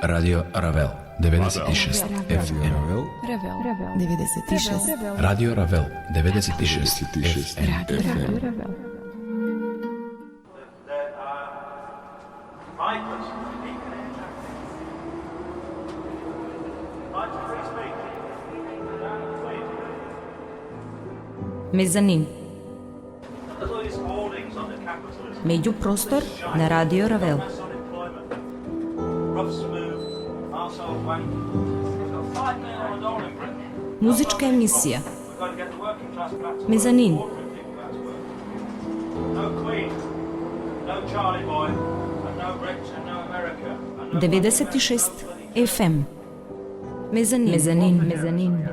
Radio Ravel 96 FM. Ravel 96 Radio Ravel 96 FM. There are migrants. Мезанин. Меѓупростор на Радио Равел. Музичка емисија. Мезанин. Деведесет и шест FM. Мезанин.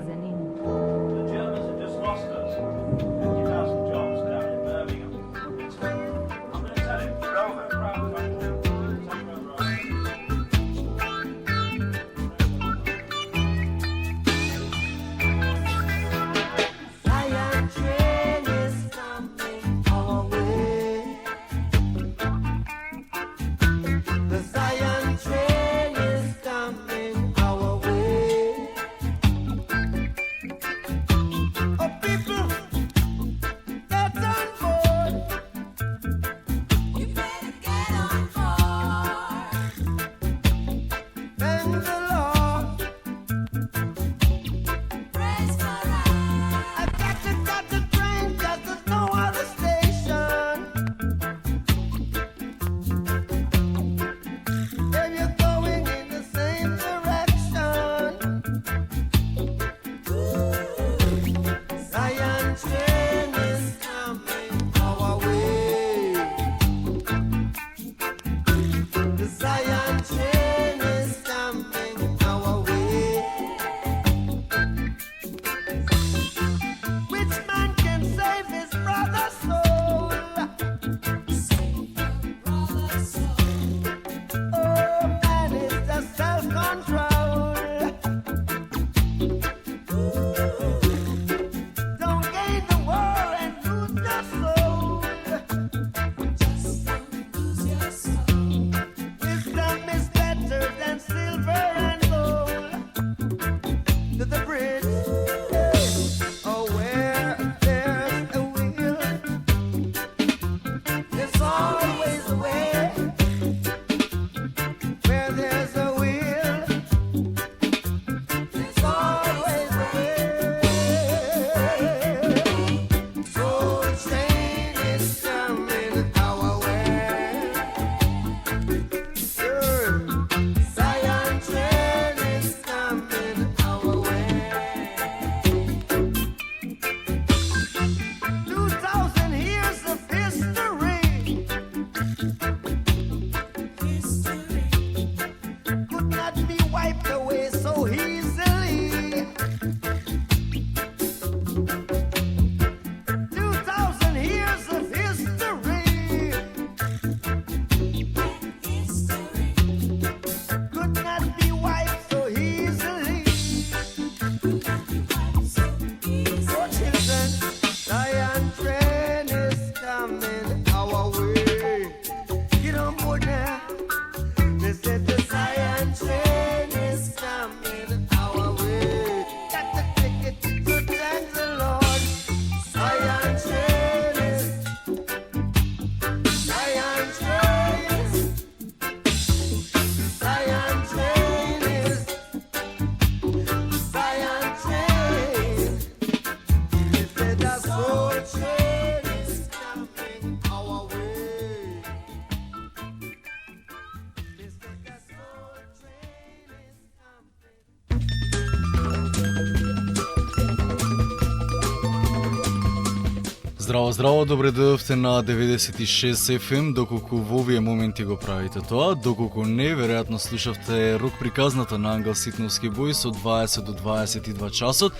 Здраво, добре дојдовте на 96 FM, доколку во овие моменти го правите тоа, доколку не, веројатно слушавте рок приказната на Ангел Ситновски Бојс од 20 до 22 часот,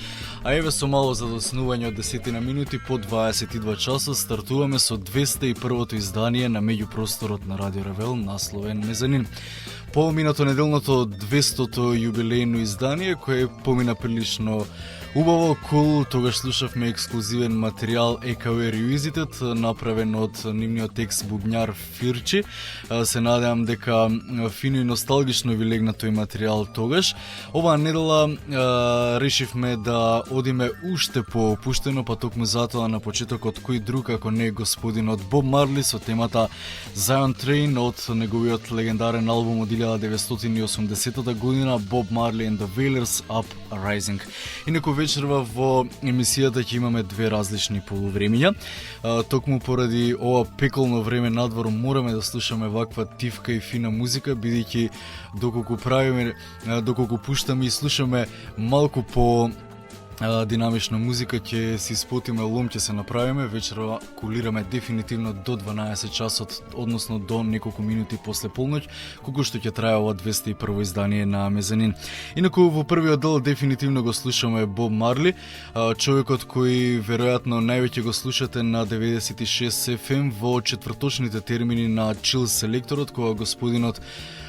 а еве со мало задоснување од 10 на минути по 22 часот стартуваме со 201-то издание на меѓупросторот на Радио Равел, насловен Мезанин. Поминато неделното 200-то јубилејно издание, кое помина прилично Убаво, cool, тогаш слушавме ексклузивен материјал EKW Revisited, направен од нивниот екс-бубњар Фирчи. Се надевам дека фино и носталгично ви легна тој материјал тогаш. Оваа недела решивме да одиме уште по-опуштено, па токму затоа на почетокот кој друг ако не господинот Боб Марли со темата Zion Train од неговиот легендарен албум од 1980 година Bob Marley and the Wailers Uprising. Инаку вечерва во емисијата ќе имаме две различни полувремиња. Токму поради ова пеколно време надвор мораме да слушаме ваква тивка и фина музика, бидејќи доколку пуштаме и слушаме малку по динамична музика, ќе си спотиме лом, ќе се направиме. Вечерва кулираме дефинитивно до 12 часот, односно до неколку минути после полноќ, колку што ќе трае ова 201 издание на Мезанин. Инаку во првиот дел дефинитивно го слушаме Боб Марли, човекот кој веројатно највеќе го слушате на 96 FM во четврточните термини на Chill Selectorот, кога господинот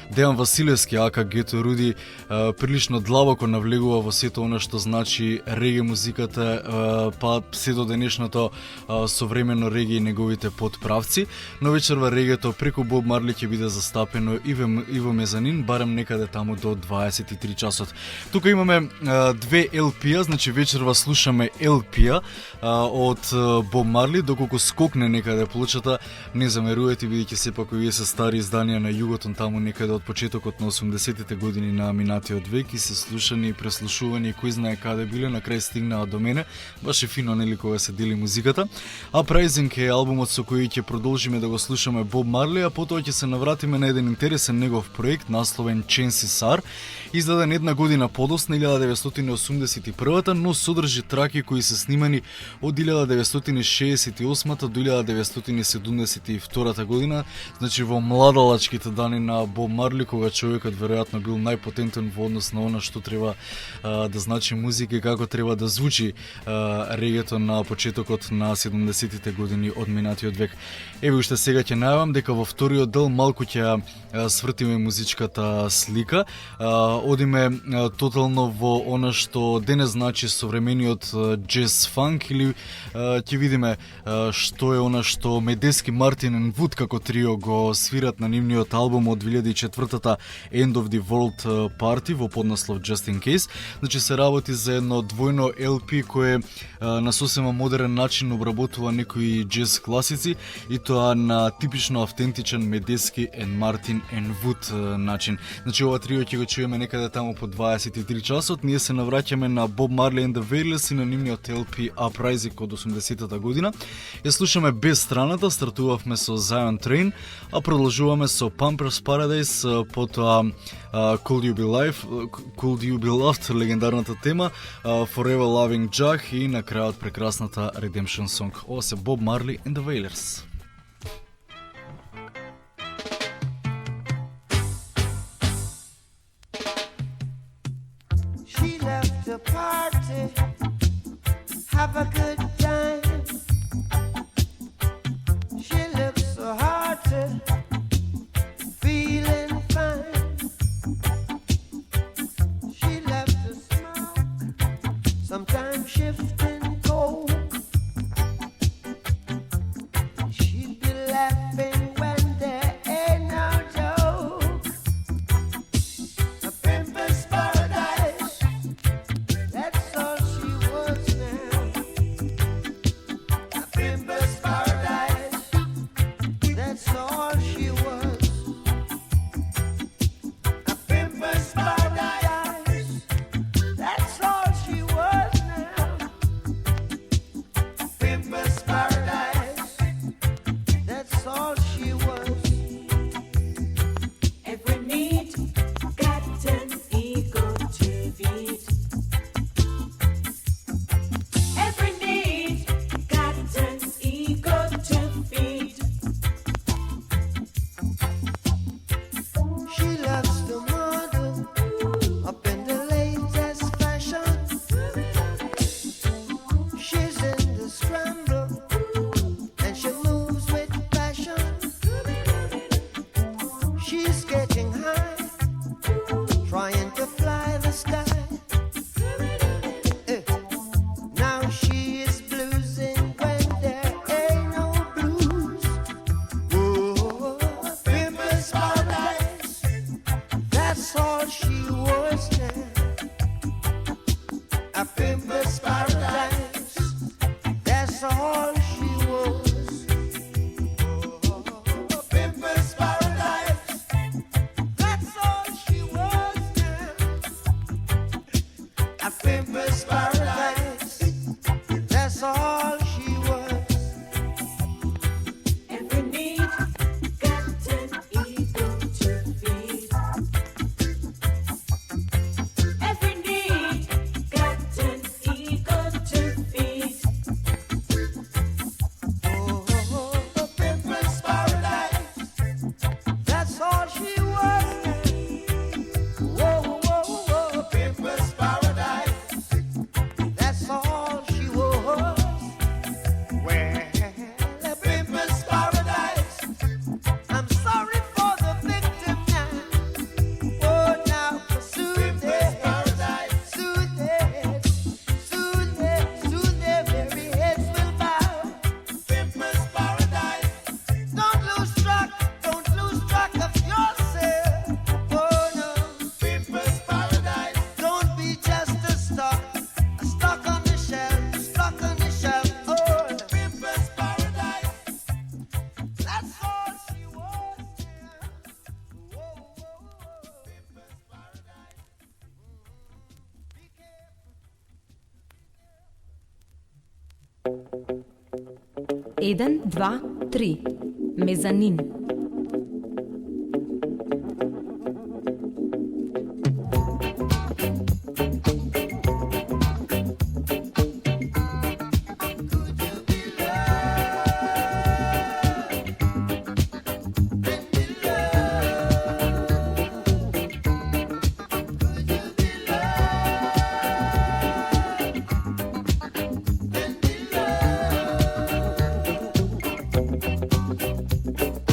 Дејан Василевски, ака Гето Руди, прилично длабоко навлегува во сето она што значи реге музиката, па се до денешното современо реге и неговите подправци. Но вечерва регето преку Боб Марли ќе биде застапено и во Мезанин, барем некаде таму до 23 часот. Тука имаме две LP-а, значи вечерва слушаме LP-а од Боб Марли, доколку скокне некаде плочата, не замерувате, бидејќи сепак овие се стари изданија на југот, таму некаде од почетокот на 80-тите години на минатиот век и се слушани и преслушувани, кој знае каде биле, на крај стигнаа до мене. Баш е фино, нели, кога се дели музиката. Uprising е албумот со кој ќе продолжиме да го слушаме Боб Марли, а потоа ќе се навратиме на еден интересен негов проект насловен Ченси Сар, издаден една година подоцна, 1981-та, но содржи траки кои се снимани од 1968-та до 1972 година, значи во младалачките дани на Боб Марли, кога човекот веројатно бил најпотентен во однос на она што треба да значи музика и како треба да звучи регето на почетокот на 70-тите години од минатиот век. Еве уште сега ќе најавам дека во вториот дел малку ќе свртиме музичката слика. Одиме тотално во она што денес значи современиот джез фанк, или ќе видиме што е она што Медески, Мартин and Wood како трио го свират на нивниот албум од 2004-та End of the World Party во поднаслов Just in Case. Значи се работи за едно двојно LP кое на сосема модерен начин обработува некои джез класици и тоа на типично автентичен Медески and Мартин and Wood начин. Значи ова трио ќе го чуеме некаде таму по 23 часот. Ние се навраќаме на Bob Marley and the Wailers и на нивниот LP Uprising од 80-та година. Ја слушаме без страната, стартувавме со Zion Train, а продолжуваме со Pampers Paradise, потоа Could You Be Loved, легендарната тема, Forever Loving Jack и на крајот прекрасната Redemption Song. Ова се Bob Marley and the Wailers. She left the party, have a good time. She looks so hearty, feeling fine. She left to smoke, sometimes shifting cold. She'd be laughing when there ain't no joke. A pimpin's paradise, that's all she was now. all she was now. A pimp's paradise. That's all she was. A pimp's paradise. That's all she was now. A pimp's paradise. That's all she was. Every need got an ego to feed. Every need got an ego to feed. Oh, a pimp's paradise. That's all she was. Whoa, whoa, whoa, a pimp's paradise. That's all she was. Well, a pimp's paradise. I'm sorry for the victim now. Oh, now soon their paradise, soon their very heads will bow. Pimp's paradise. Don't lose track of yourself. Oh no, pimp's paradise. Don't be just a stuck on the shelf, stuck on the shelf. Oh, pimp's paradise. That's all she was. Whoa, pimp's paradise. Be careful. 1, 2, 3. Мезанин.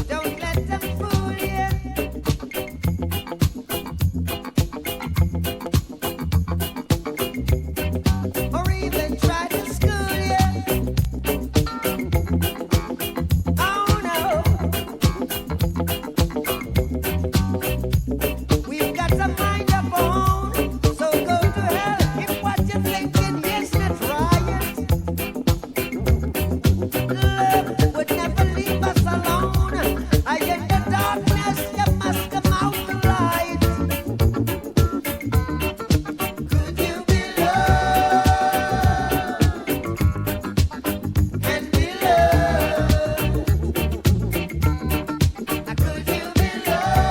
Don't let them fool you. Or even try to school you. Oh no. We've got to mind our own. So go to hell if what you're thinking is not right. Love would never leave us alone. I in the darkness, you must come out the light. Could you be loved and be loved? Could you be loved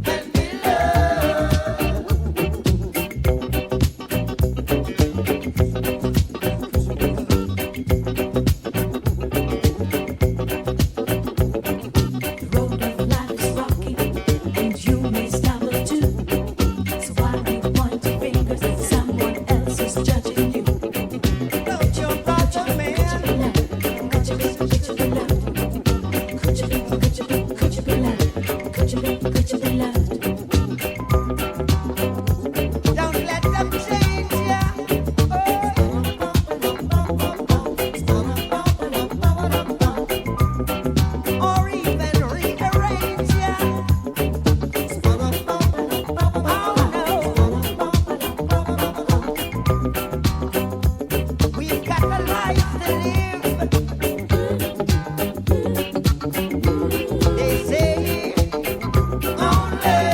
and be The road of life is rocky, and you may stumble too. So why do you point your fingers at someone else who's judging you? Don't your brother, man. Could you be loved? Could you be loved? Could you be loved? Could you be loved? Don't let them change ya. Or even rearrange ya. Oh no. We've got a life to live. They say only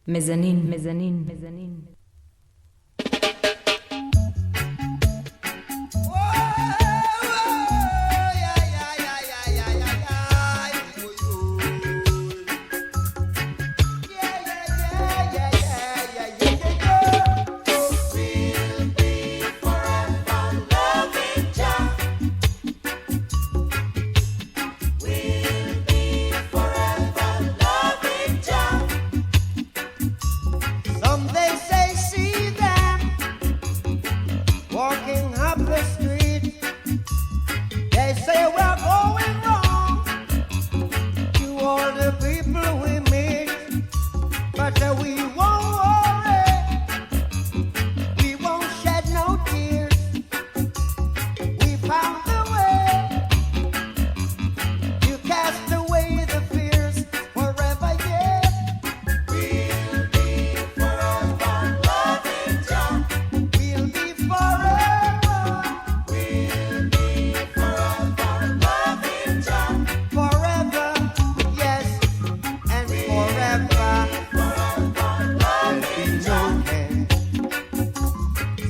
Mezanin, mezanin, mezanin. Some they say see them walking up the street. They say we're going wrong to all the people we meet, but we won't worry, we won't shed no tears. We found the way to cast away the fears forever, yeah. We'll be forever loving Jah. We'll be forever. We'll be forever loving Jah. Forever, yes, and forever. There'll be no end.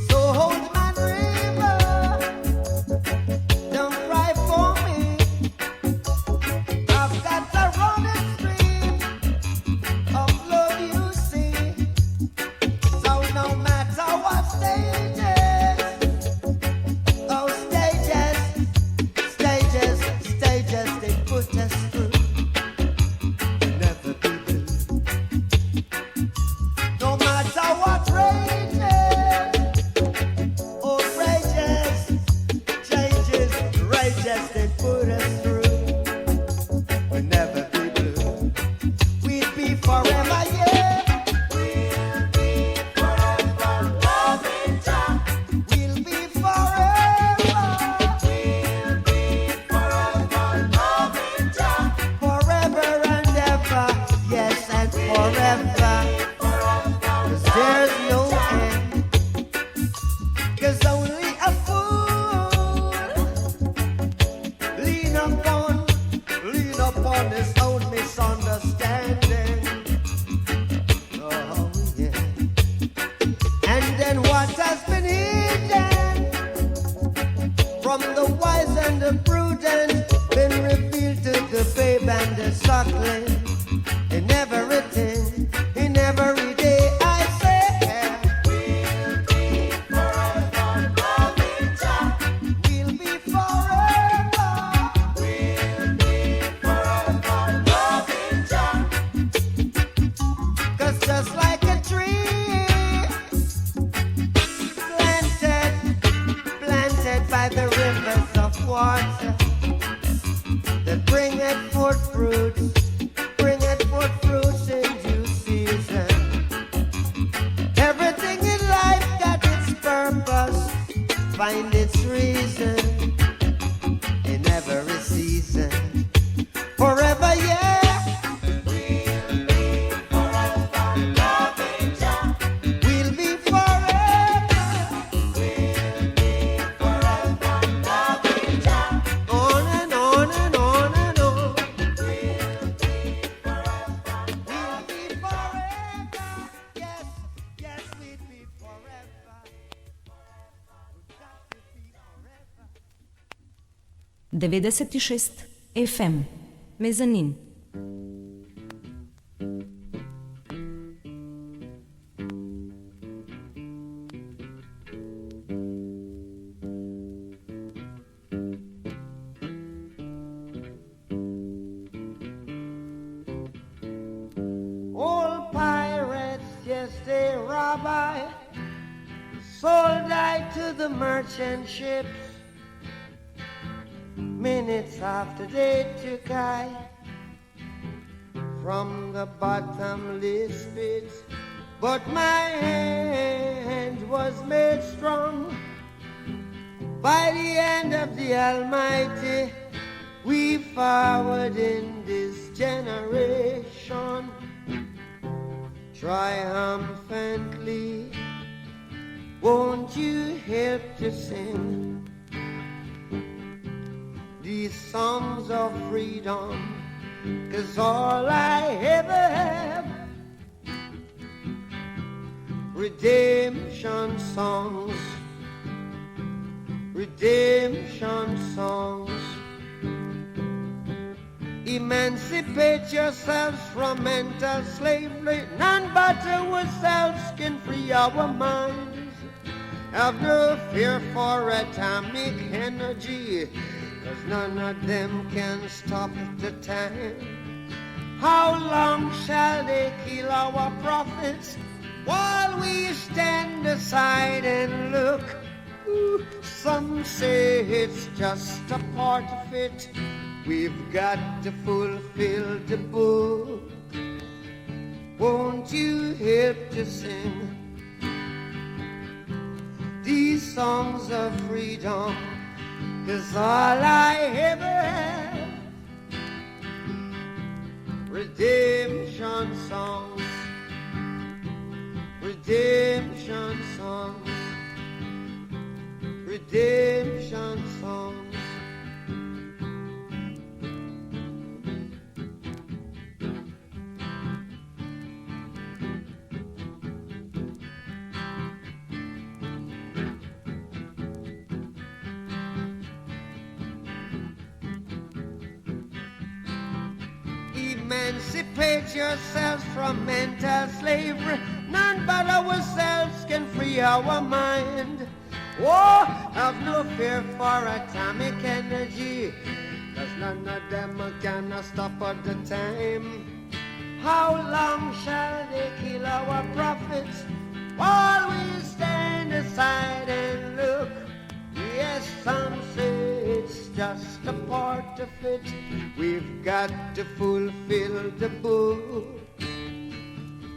So hold my river, don't cry for me. I've got a running stream of love, you see. So no matter what stages, oh stages, stages, stages they put us through, never be blue. No matter what rages, oh rages, changes, rages they put us through, we never be blue. We'd be forever, yeah. We'll be forever loving Jah. We'll be forever. We'll be forever loving Jah. Forever and ever, yes, and forever. 'Cause there's no end. 'Cause only a fool lean upon his own misunderstanding. Oh yeah. And then what has been hidden from the wise and the prudent been revealed to the babe and the suckling. In everything, in every day, I say, we'll be forever loving Jah. We'll be forever. We'll be forever loving Jah. 'Cause just like a tree planted by the rivers of water, that bringeth forth fruits in due season. Everything in life got its purpose, find its reason in every season. Forever, yeah. We'll be forever loving Jah. We'll be forever. We'll be forever loving Jah. On and on and on and on. We'll be forever. We'll be forever. Yes, yes, we'll be forever. We've got to be forever. 96 FM. Mezanin. Old pirates, yes, they rob I, sold I to the merchant ships. Minutes after they took I from the bottomless pit, but my hand was made strong by the hand of the Almighty. We forward in this generation triumphantly. Won't you help to sing these songs of freedom? 'Cause all I ever have redemption songs, redemption songs. Emancipate yourselves from mental slavery. None but ourselves can free our minds. Have no fear for atomic energy, 'cause none of them can stop the time. How long shall they kill our prophets while we stand aside and look? Ooh, some say it's just a part of it. We've got to fulfill the book. Won't you help to sing these songs of freedom? 'Cause all I ever had, redemption songs, redemption songs, redemption songs. Emancipate yourselves from mental slavery. None but ourselves can free our mind. Oh, have no fear for atomic energy, 'cause none of them can stop at the time. How long shall they kill our prophets while we stand aside and look? Yes, some say it's just a part of it. We've got to fulfill the book.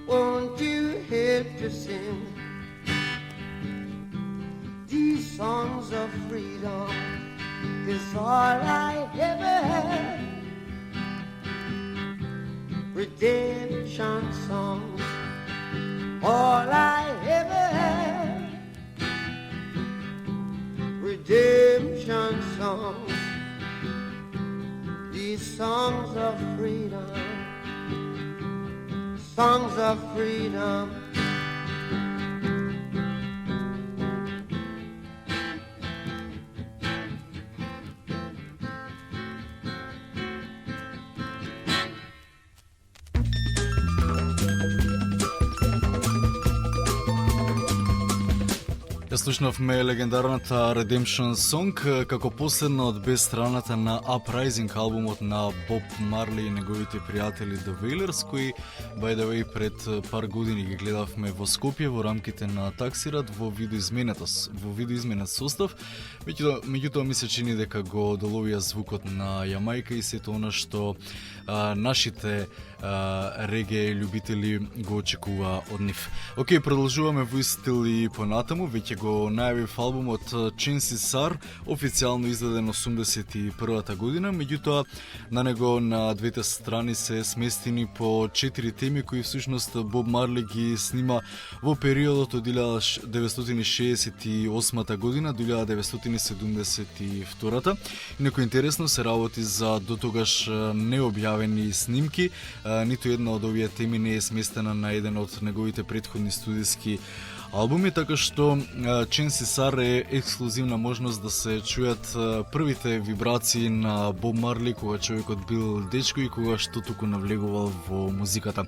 Won't you help to sing these songs of freedom? 'Cause all I ever had, redemption songs. All I ever had, redemption songs. These songs of freedom, songs of freedom. Слушнавме легендарната Redemption Song како последна од бе страната на Uprising, албумот на Боб Марли и неговите пријатели The Wailers, кои by the way пред пар години ги гледавме во Скопје во рамките на Таксират во видоизменет состав. Меѓутоа ми се чини дека го доловија звукот на Јамајка и сето она што нашите реге љубители го очекува од нив. Океј, продолжуваме во стил и понатаму. Веќе го најавив албумот Chances Are, официјално издаден 81-та година, меѓутоа на него на двете страни се сместени по 4 теми кои всушност Боб Марли ги снима во периодот од 1968 година до 1972. Некој интересно се работи за дотогаш необјавени снимки. Ниту една од овие теми не е сместена на еден од неговите претходни студиски албуми, така што Chances Are е ексклузивна можност да се чујат првите вибрации на Боб Марли кога човекот бил дечко и кога што туку навлегувал во музиката.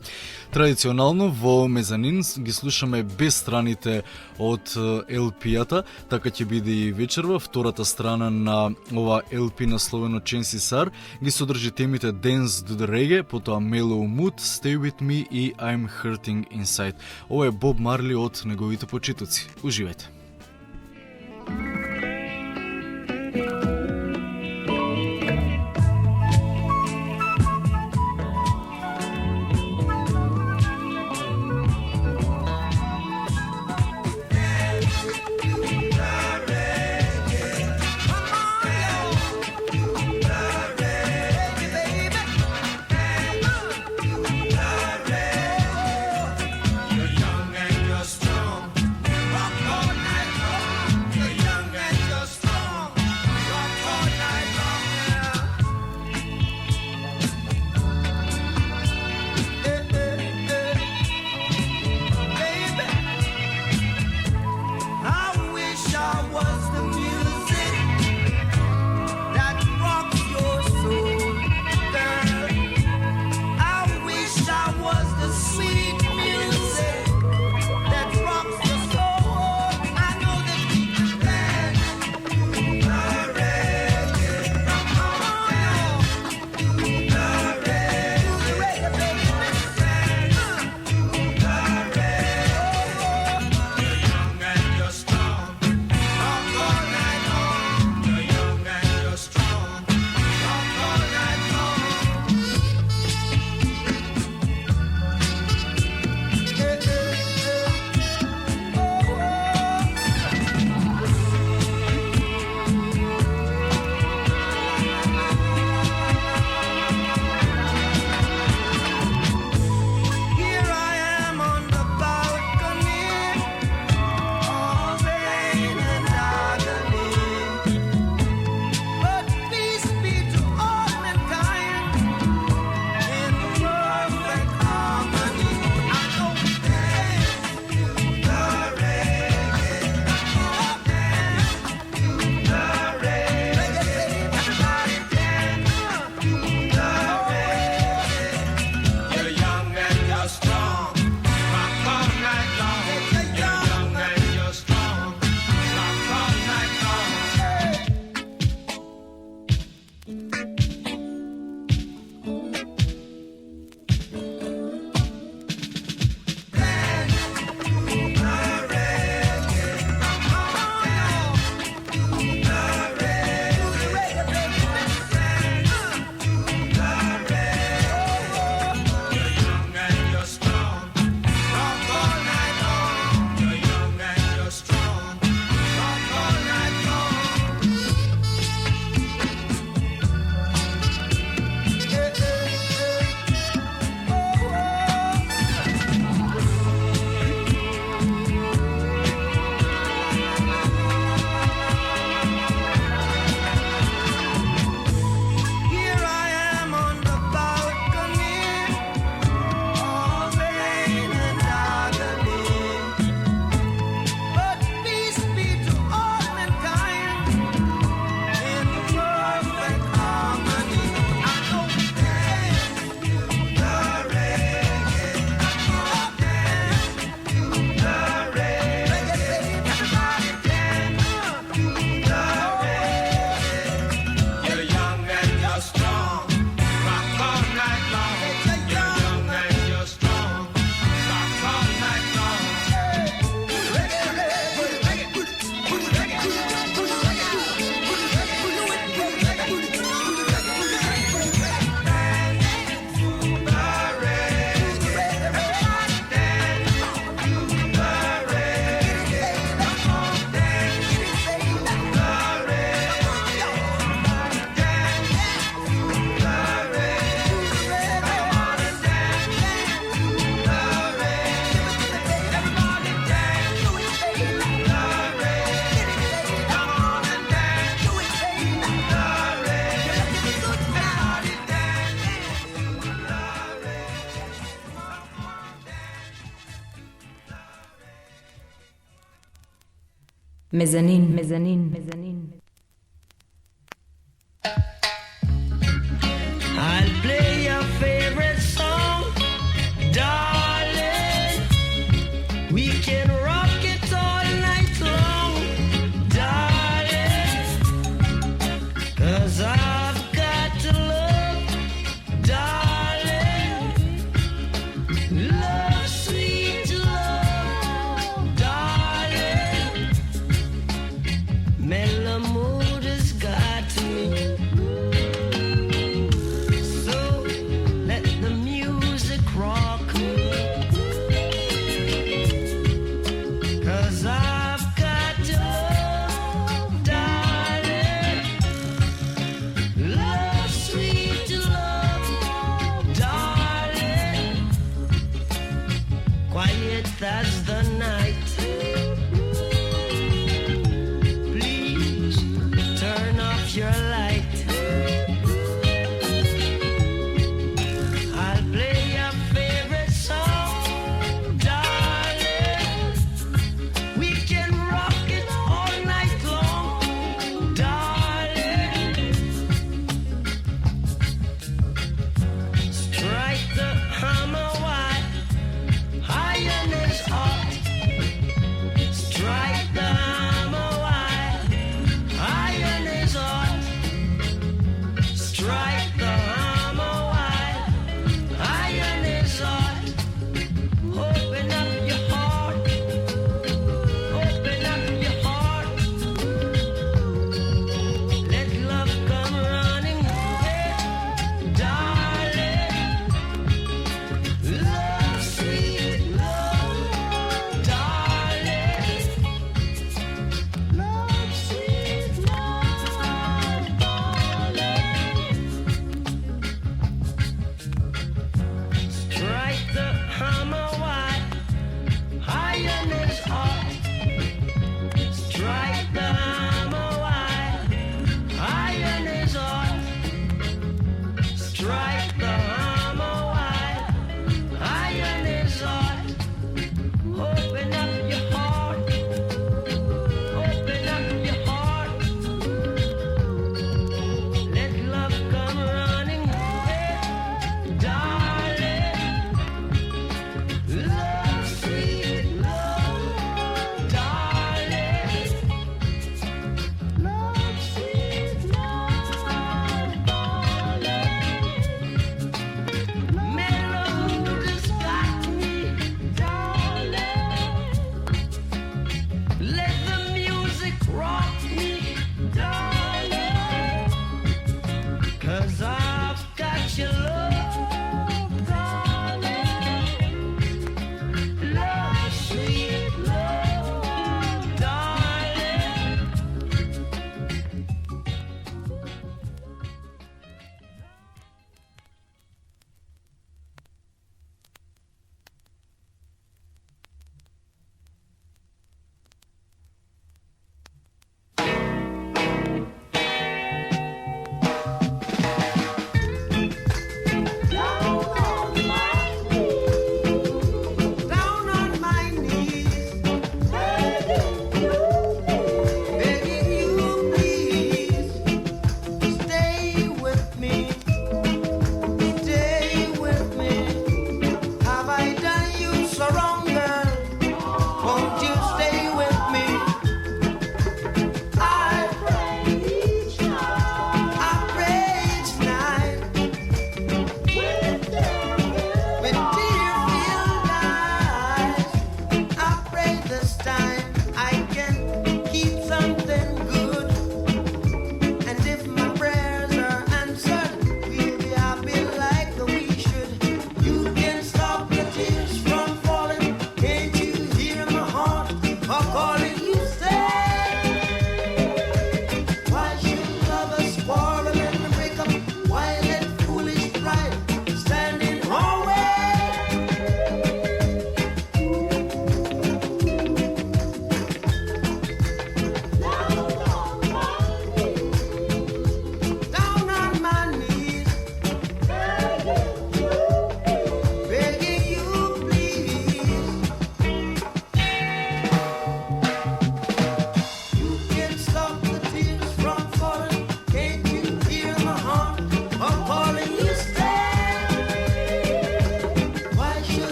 Традиционално во Мезанин ги слушаме без страните од LP-ата, така ќе биде и вечерва. Втората страна на ова LP насловено Chances Are ги содржи темите Dance to the Reggae, потоа Mellow Mood, Stay With Me и I'm Hurting Inside. Ова е Боб Марли од неговите почитоци. Уживајте. You're young and you're strong. Rock all night. מזנין, מזנין, מזנין. I'll play your favorite song, darling. We can rock it all night long, darling. 'Cause I've got to love, darling. Love, sweet love, darling. Mellow mood has got me. So let the music rock me. 'Cause I've got to love, darling. Love, sweet love, darling. Quiet as the night. Please turn off your light. I'll play your favorite song, darling. We can rock it all night long, darling. Strike the hammer while iron is hot.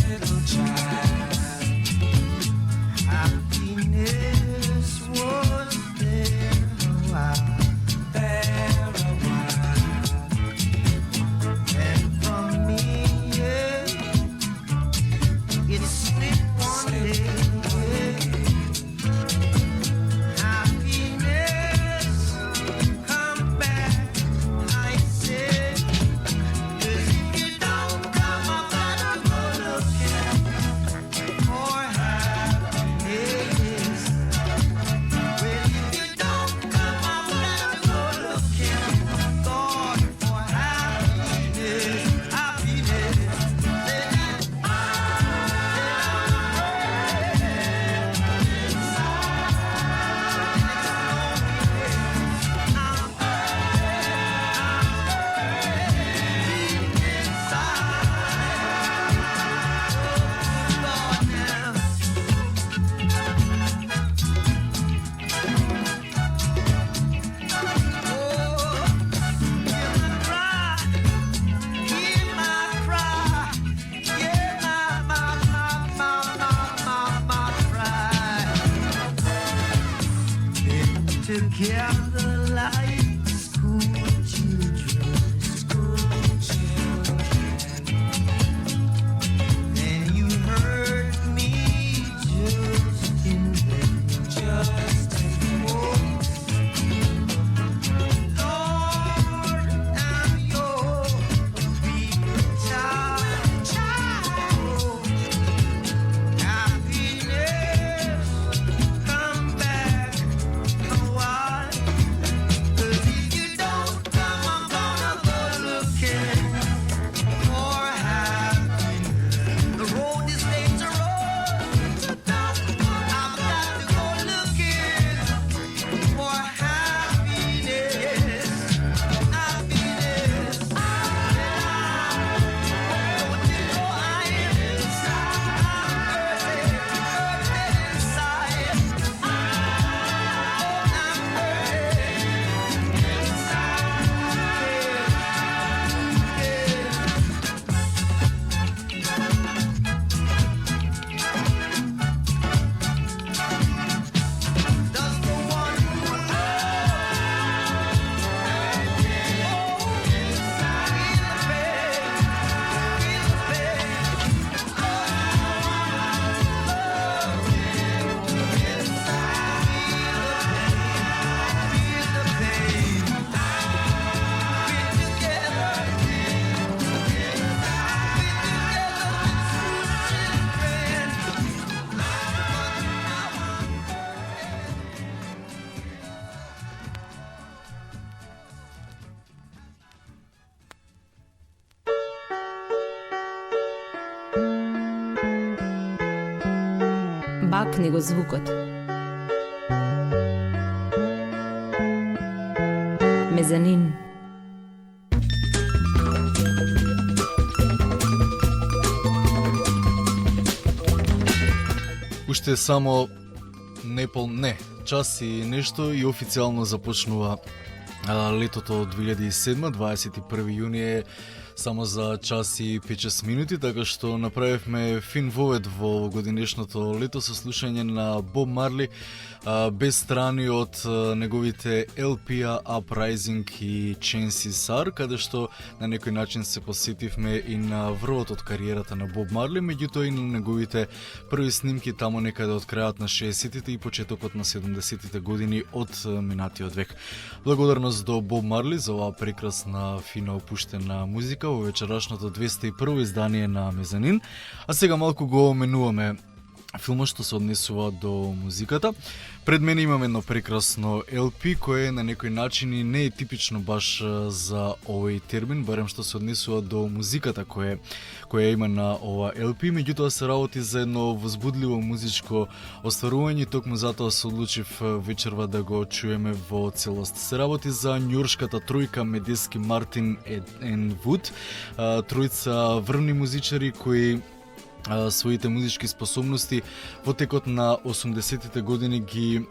little child. Happiness was there a while. And from me, yeah, it slipped one day. Happiness, come back, I said. 'Cause if you don't come, I'm gonna go looking for happiness. Well, if you don't come, I'm gonna go looking, Lord, for happiness, happiness. Together like school children, then you hurt me just in Lord, I'm your weak child. Happiness, come back a while. 'Cause if you don't come, I'm gonna go looking for happiness. The road is laid to road. I've got to go looking for happiness. Happiness. Don't you know I am inside? Does the one who Бакни го звукот. Мезанин. Уште само час и нешто и официјално започнува летото 2007, 21 јуни е само за час и 5-6 минути, така што направивме фин вовед во годинешното лето со слушање на Боб Марли, без страни од неговите LP-а Uprising и Chancy Sar, каде што на некој начин се посетивме и на врвот од кариерата на Боб Марли, меѓутоа и на неговите први снимки тамо некаде од крајот на 60-тите и почетокот на 70-тите години од минатиот век. Благодарност до Боб Марли за оваа прекрасна, фина опуштена музика во вечерашното 201 издание на Мезанин. А сега малку го оменуваме филмот што се однесува до музиката. Пред мене имаме едно прекрасно LP кое на некој начин и не е типично баш за овој термин, барем што се однесува до музиката која има на ова LP, меѓутоа се работи за едно возбудливо музичко остварување, токму затоа се одлучив вечерва да го чуеме во целост. Се работи за њујоршката тројка Медески, Мартин и Вуд, тројца врвни музичари кои своите музички способности во текот на 80-тите години ги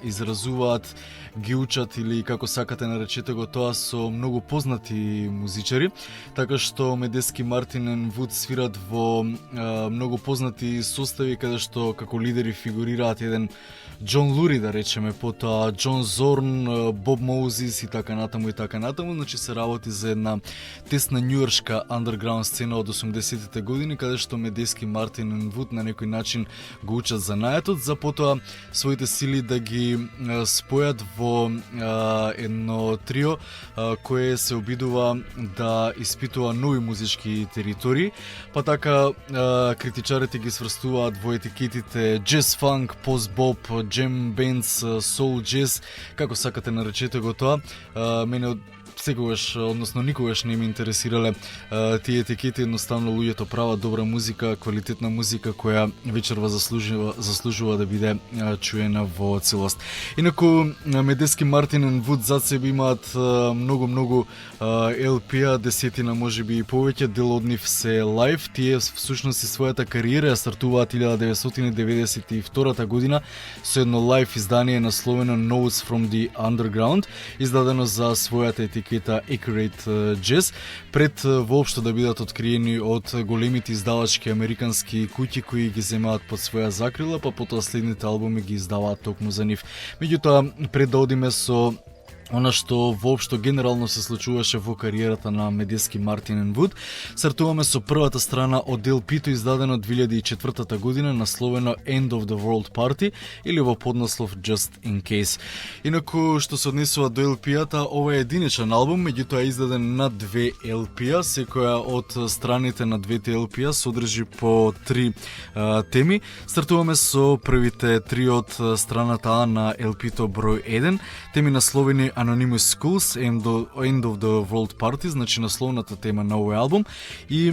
изразуваат, ги учат или како сакате наречете го тоа со многу познати музичари, така што Медески, Мартин и Вуд свират во многу познати состави каде што како лидери фигурираат еден Џон Лури, да речеме, потоа Џон Зорн, Боб Моузис и така натаму, значи се работи за една тесна њујоршка андерграунд сцена од 80-тите години, каде што Медески, Мартин и Вуд на некој начин го учат занаетот, за потоа своите сили да ги спојат во едно трио кое се обидува да испитува нови музички територии, па така критичарите ги сврстуваат во етикетите джез фанк, пост боб, джем бендс, соул джез, како сакате наречете го тоа. Мене секогаш, односно никогаш не ме интересирале тие етикети, едноставно луѓето прават добра музика, квалитетна музика која вечерва заслужува да биде чуена во целост. Инаку Медески, Мартин и Вуд зад себе имаат многу LP-а, десетина можеби и повеќе, дел од нив се лайв. Тие всушност и својата кариера ја стартуваат 1992 година со едно лайв издание насловено Notes from the Underground, издадено за својата етикета Accurate Jazz, пред воопшто да бидат откриени од големите издавачки американски куќи кои ги земаат под своја закрила, па потоа следните албуми ги издаваат токму за нив. Меѓутоа, пред да одиме со она што воопшто генерално се случуваше во кариерата на Медески, Мартин и Вуд, стартуваме со првата страна од LP-то издадено 2004 година, насловено End of the World Party или во поднаслов Just in Case. Инаку што се однесува до LP-ата, ова е единичен албум, меѓутоа е издаден на 2 LP-а, секоја од страните на двете LP-а содржи по 3 теми. Стартуваме со првите 3 од страната А на LP-то број 1, теми насловени Anonymous Schools, End of the World Party, значи насловната тема на овој албум, и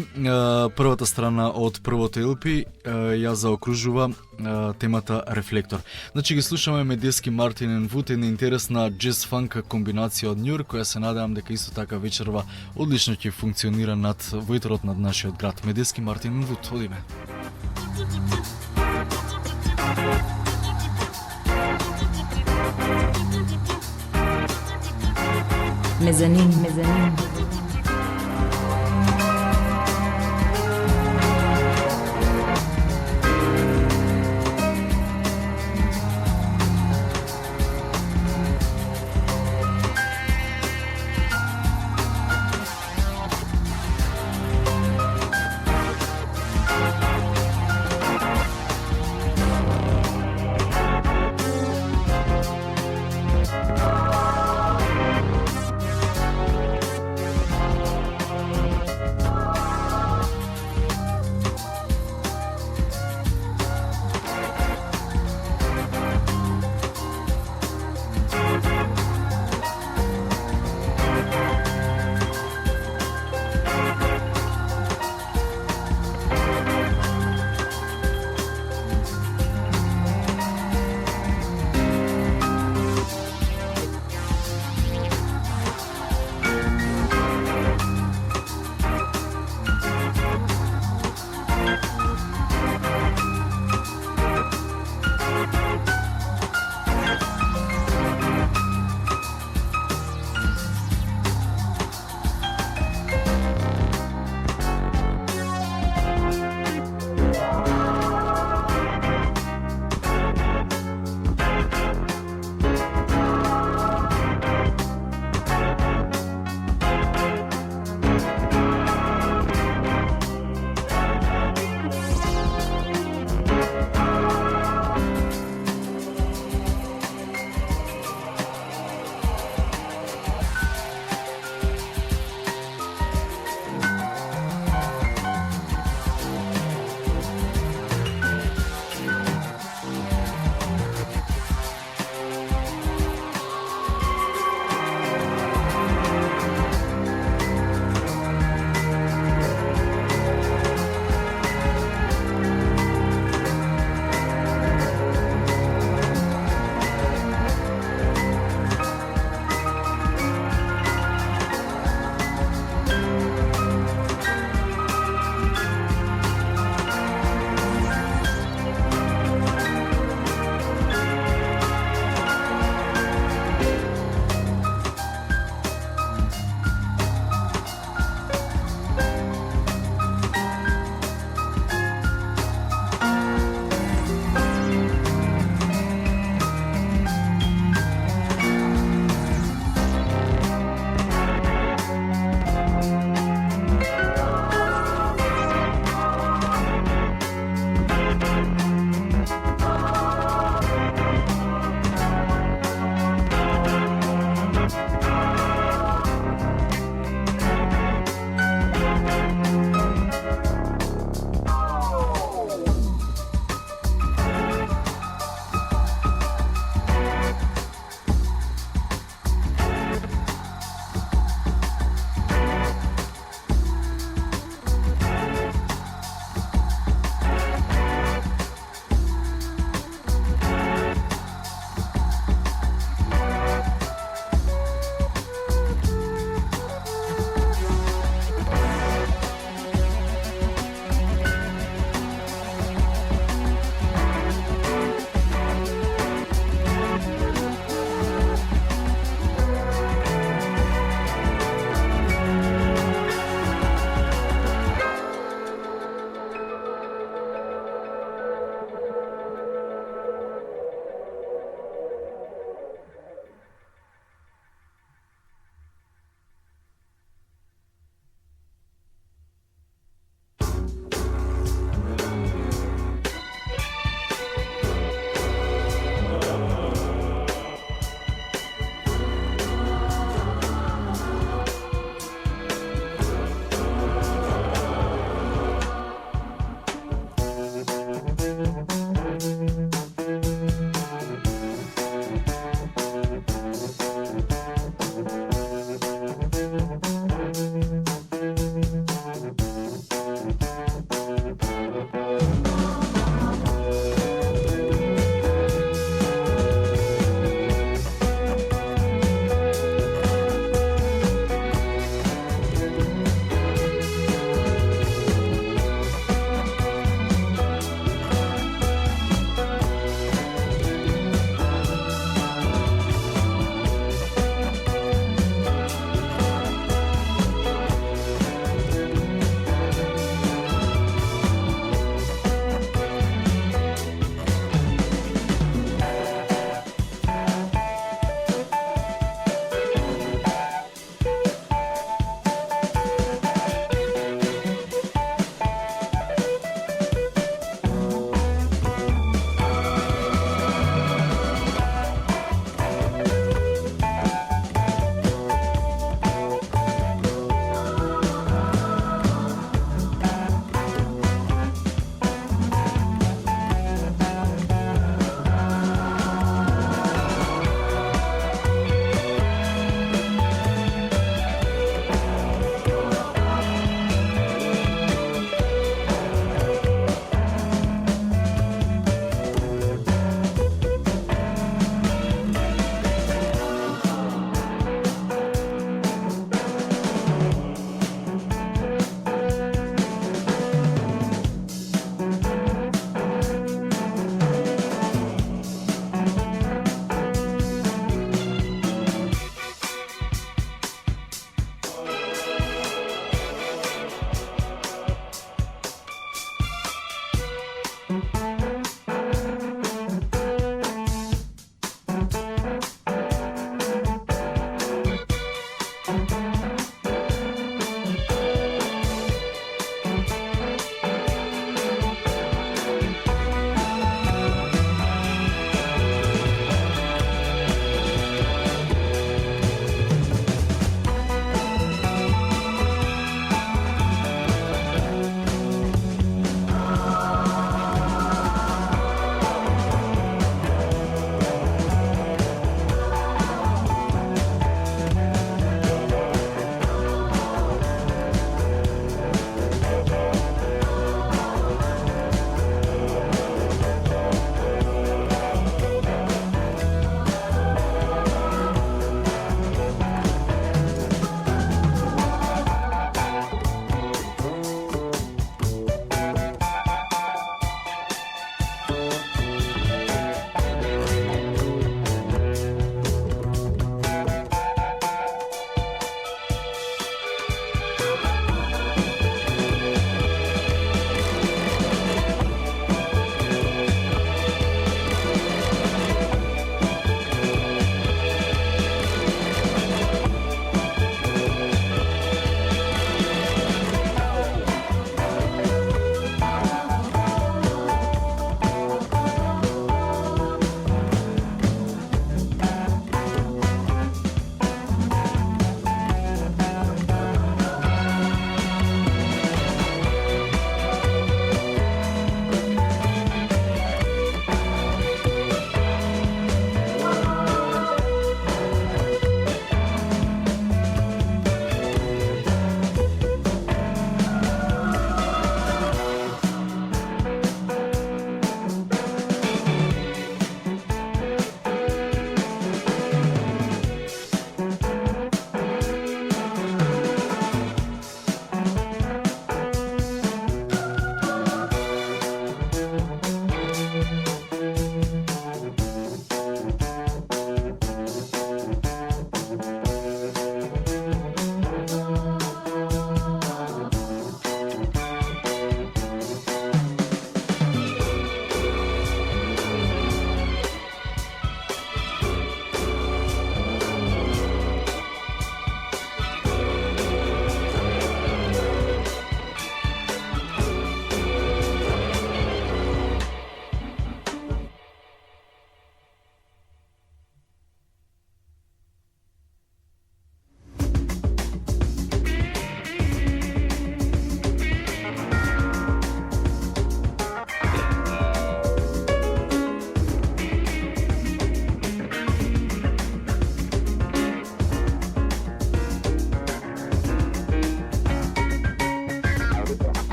првата страна од првото LP ја заокружува темата Рефлектор. Значи ги слушаме Медески, Мартин и Вуд, една интересна джез-фанк комбинација од Њујорк, која се надевам дека исто така вечерва одлично ќе функционира над војтерот над нашиот град. Медески, Мартин и Вуд, одиме. Мезанин.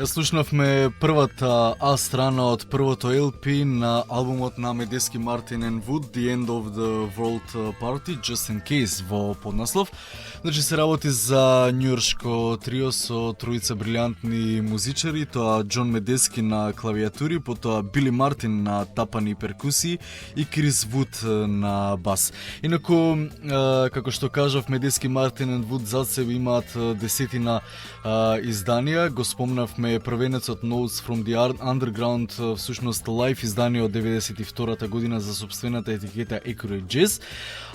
Ја слушнавме првата А страна од првото LP на албумот на Медески Мартин and Wood, The End of the World Party, Just in Case во поднаслов. Значи се работи за њујоршко трио со тројца брилјантни музичари, тоа Џон Медески на клавиатури, потоа Били Мартин на тапани и перкусии и Крис Вуд на бас. Инаку, како што кажав, Медески Мартин and Wood зад себе имаат десетина изданија. Го спомнавме првенецот Notes from the Underground, всушност лайф издание од 92-та година за собствената етикета Accurate Jazz.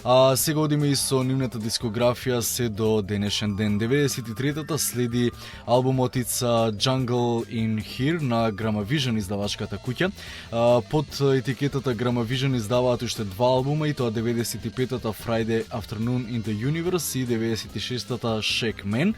А сега одиме и со нивната дискографија се до денешен ден. 93-та следи албумотица Jungle in Here на Gramavision издавачката куќа. Под етикетата Gramavision издаваат уште два албума, и тоа 95-та Friday Afternoon in the Universe и 96-та Shake Man.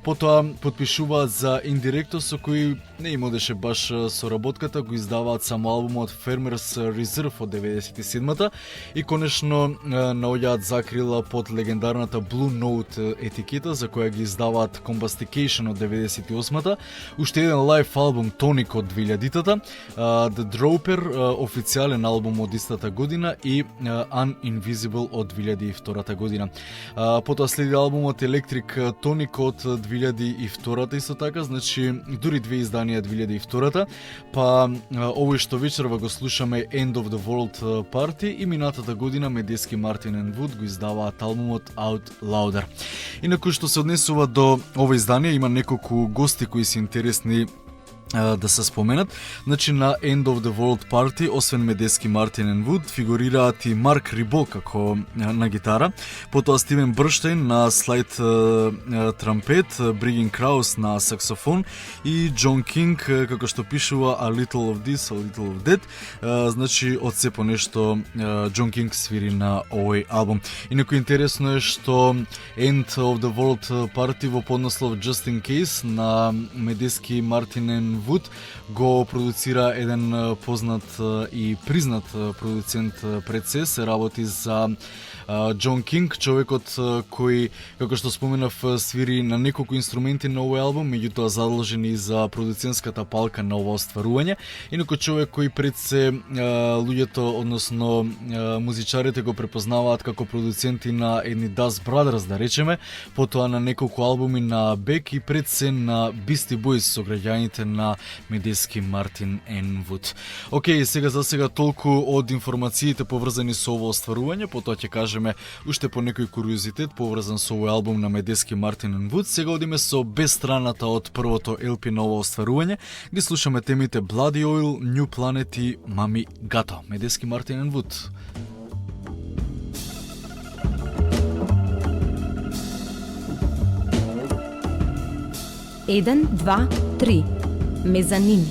Потоа подпишуваат за Indirecto, со кој не им одеше баш соработката, го издаваат само албумот Farmer's Reserve од 97-та и конечно наоѓаат закрила под легендарната Blue Note етикета, за која ги издаваат Combustication од 98-та, уште еден лайв албум Tonic од 2000-та, The Dropper, официјален албум од истата година, и Uninvisible од 2002 година. Потоа следи албумот Electric Tonic од 2002-та исто така, значи дури две изданија 2002-та, па овој што вечерва го слушаме End of the World Party, и минатата година Медески Мартин and Wood го издаваат албумот Out Louder. Инаку што се однесува до ова издание, има неколку гости кои се интересни да се споменат. Значи на End of the World Party, освен Медески Мартин and Wood, фигурираат и Марк Рибо како на гитара, потоа Стивен Брштейн на слайд трампет, Бригин Краус на саксофон и Џон Кинг, како што пишува A Little of This, A Little of That. Значи од се по нешто Џон Кинг свири на овој албум. Инаку интересно е што End of the World Party во поднаслов Just in Case на Медески Мартин and Wood го продуцира еден познат и признат продуцент пред се работи за Џон Кинг, човекот кој, како што споменав, свири на неколку инструменти на овој албум, меѓутоа задолжен и за продуцентската палка на ова остварување. Инаку човек кој пред се луѓето, односно музичарите го препознаваат како продуценти на едни Dust Brothers, да речеме, потоа на неколку албуми на Beck и пред се на Beastie Boys со граѓаните на Медески Мартин and Wood. Океј, сега толку од информациите поврзани со ово остварување, потоа ќе кажеме уште по некој куриозитет поврзан со овој албум на Медески Мартин and Wood. Сега одиме со без страната од првото LP на ово остварување. Ги слушаме темите Bloody Oil, New Planet и Mami Gato. Медески Мартин and Wood. 1, 2, 3. Мезанин.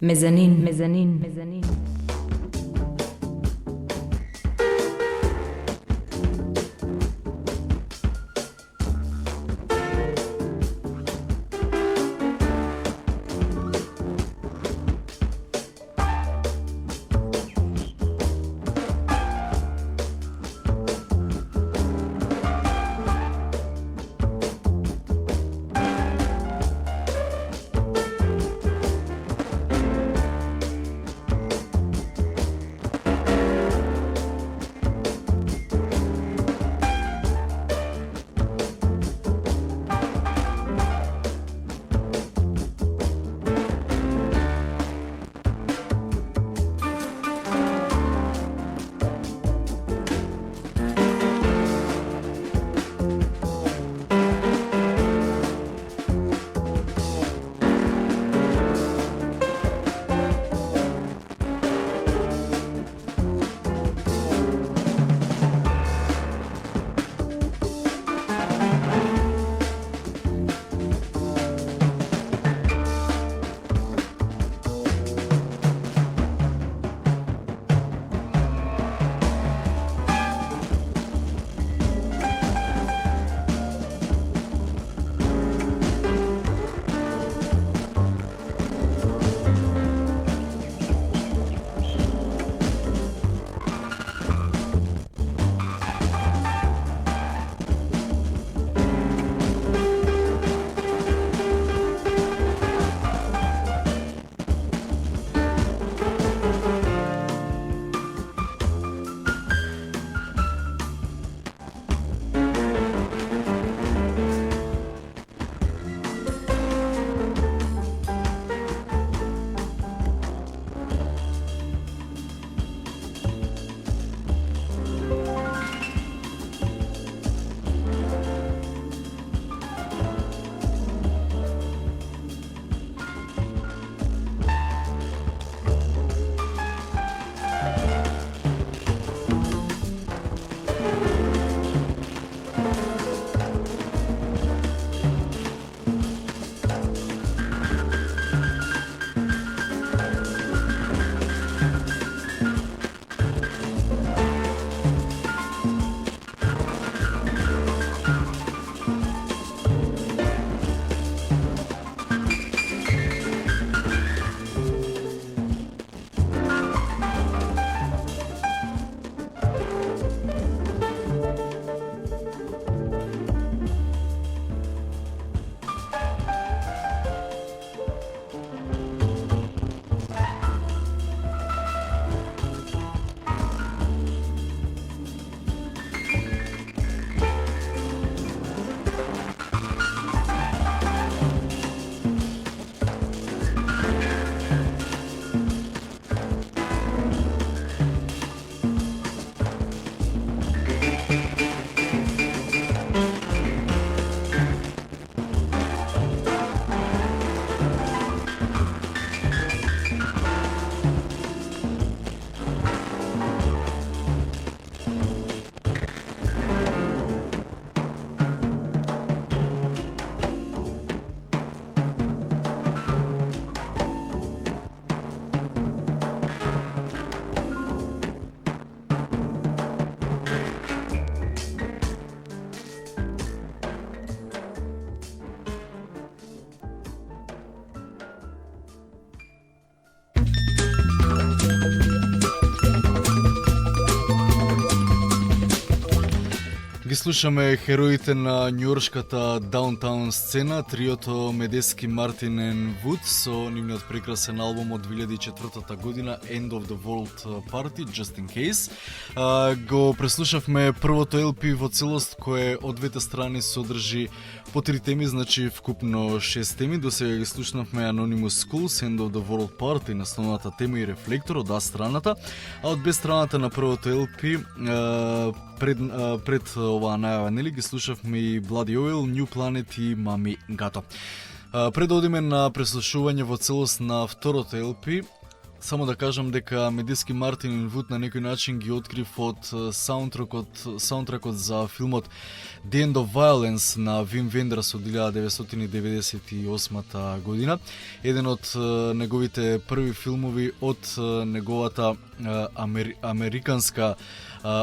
Мезанин, мезанин, мезанин. Слушаме хероите на њујоршката даунтаун сцена, триото Медески, Мартин and Wood со нивниот прекрасен албум од 2004 година End of the World Party, Just in Case. Го преслушавме првото LP во целост кое од двете страни содржи по 3 теми, значи вкупно 6 теми. До сега ги слушнавме Anonymous Schools, End of the World Party, насловната тема и Рефлектор од А страната, а од Б страната на првото LP пред оваа најава, нели, ги слушавме и Bloody Oil, New Planet и Mami Gato. Пред да одиме на преслушување во целост на второто LP, Само да кажам дека Медиски Мартин Вуд на некој начин ги открив од саундтракот за филмот The End of Violence на Вим Вендерс од 1998 година. Еден од неговите први филмови од неговата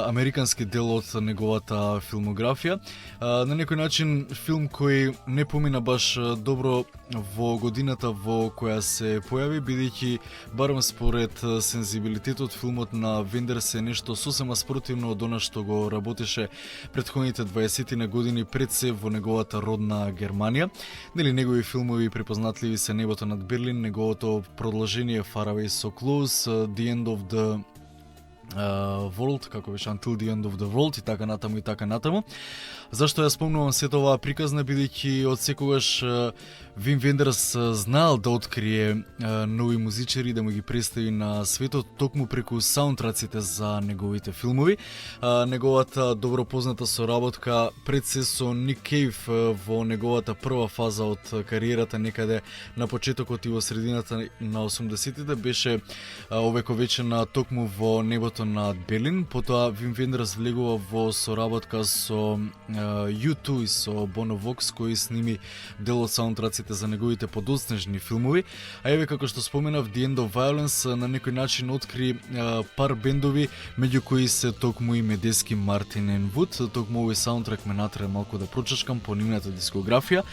американски дел од неговата филмографија. На некој начин филм кој не помина баш добро во годината во која се појави, бидејќи барем според сензибилитетот филмот на Вендерс е нешто сосема спротивно од она што го работеше претходните 20 на години пред се во неговата родна Германија. Нели негови филмови препознатливи се Небото над Берлин, неговото продолжение Far Away So Close, The End of the World, како беше Until the End of the World и така натаму и така натаму. Зашто ја спомнувам сето оваа приказна, бидејќи од секогаш Вим Вендерс знаел да открие нови музичари, да му ги представи на светот токму преку саундтраците за неговите филмови. Неговата добро позната соработка пред се со Ник Кейв во неговата прва фаза од кариерата некаде на почетокот и во средината на 80-тите беше овековечена токму во Небото над Берлин. Потоа Вим Вендерс влегува во соработка со U2 и со Bono Vox, кој сними дел од саундтраците за неговите подоснежни филмови. А еве, како што споменав, The End of Violence на некој начин откри пар бендови, меѓу кои се токму и Медиски Мартин Вуд. Токму овој саундтрак ме натера малку да прочачкам по нивната дискографија.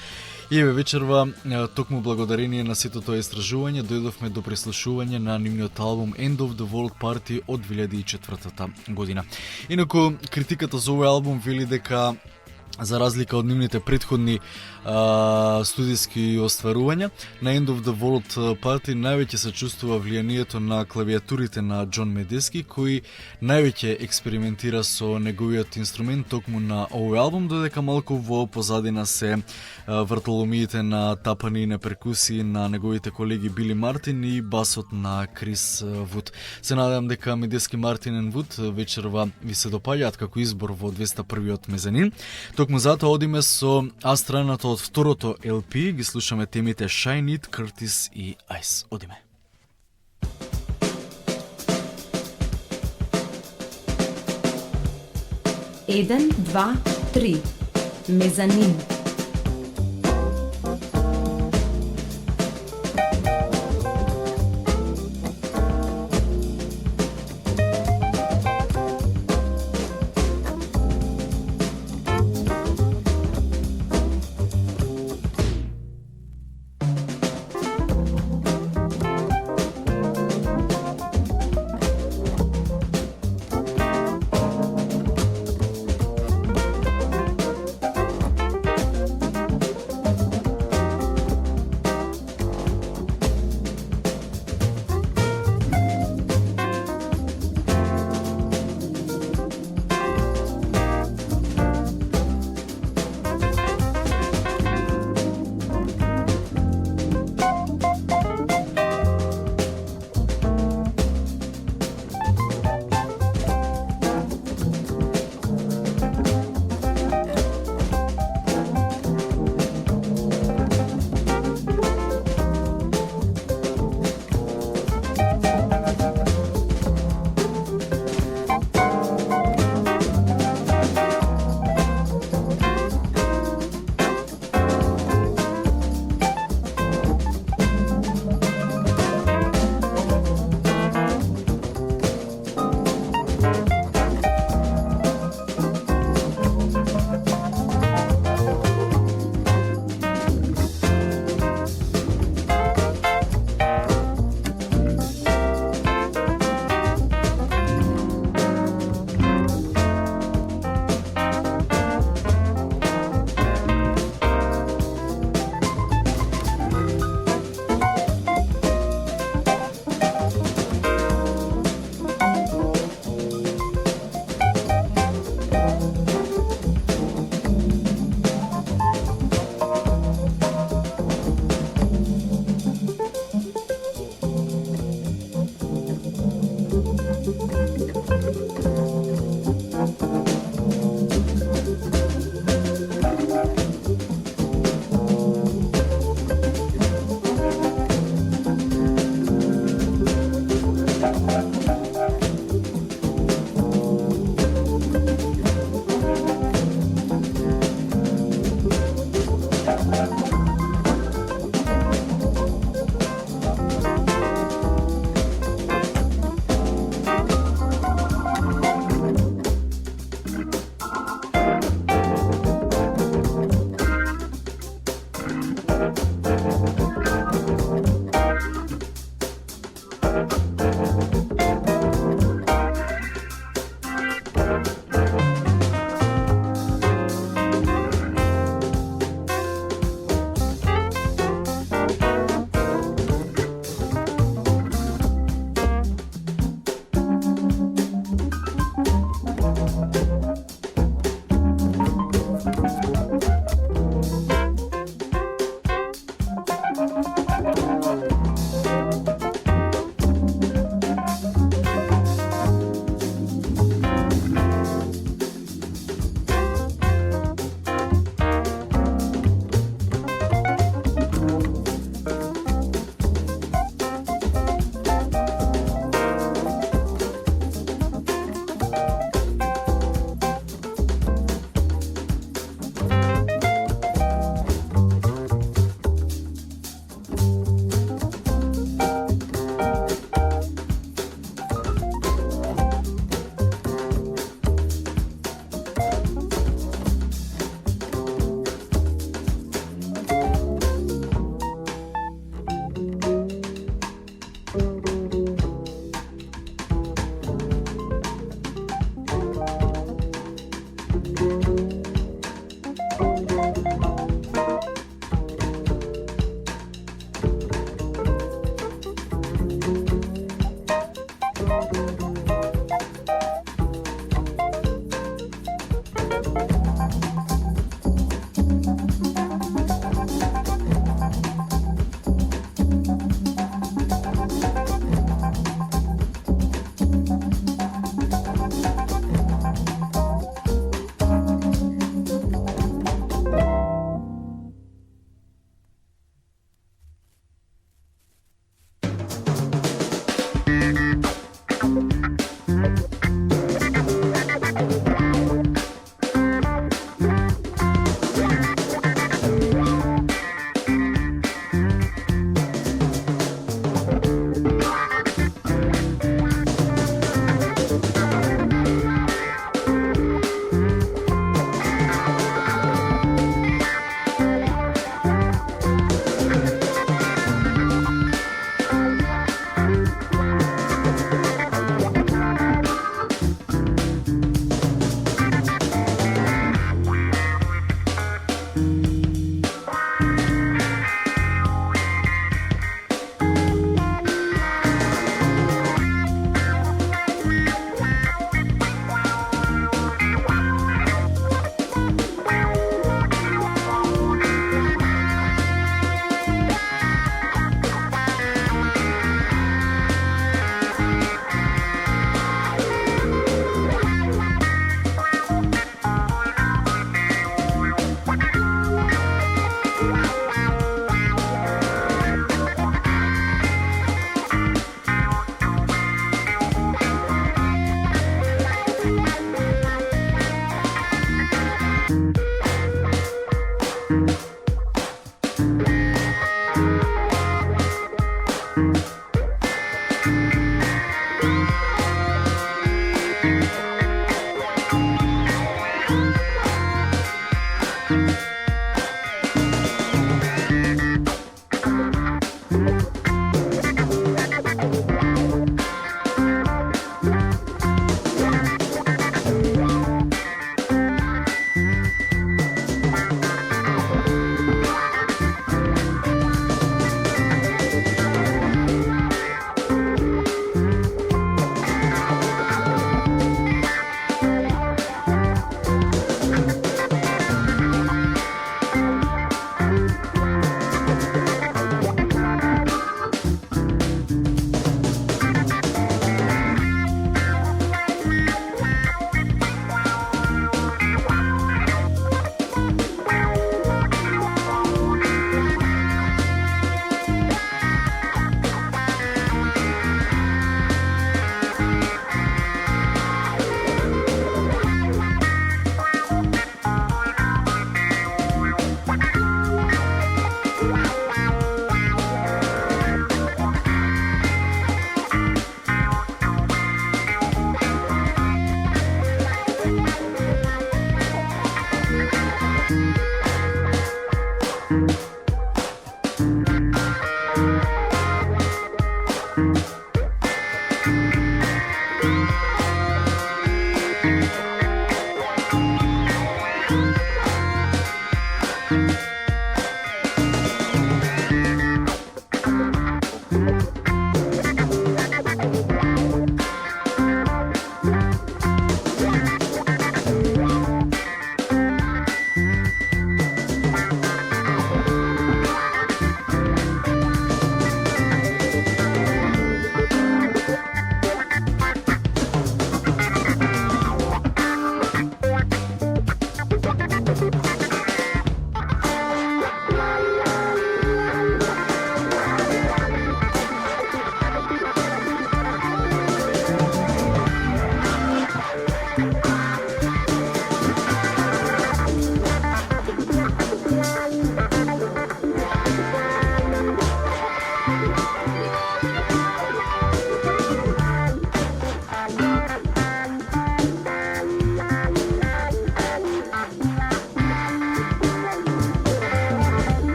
И еве вечерва, токму благодарение на сето тоа истражување, дојдовме до преслушување на нивниот албум End of the World Party од 2004 година. Инаку, критиката за овој албум вели дека за разлика од нивните претходни студиски остварувања, на End of the World Party највеќе се чувствува влијанието на клавиатурите на Џон Медиски, кој највеќе експериментира со неговиот инструмент токму на овој албум, додека малку во позадина се вртоломиите на тапани и на перкусии на неговите колеги Били Мартин и басот на Крис Вуд. Се надевам дека Медиски Мартин Вуд вечерва ви се допаѓаат како избор во 201-иот мезанин. Токму затоа одиме со А-страната од второто LP, ги слушаме темите Shine It, Curtis и Ice. Одиме. 1, 2, 3. Мезанин.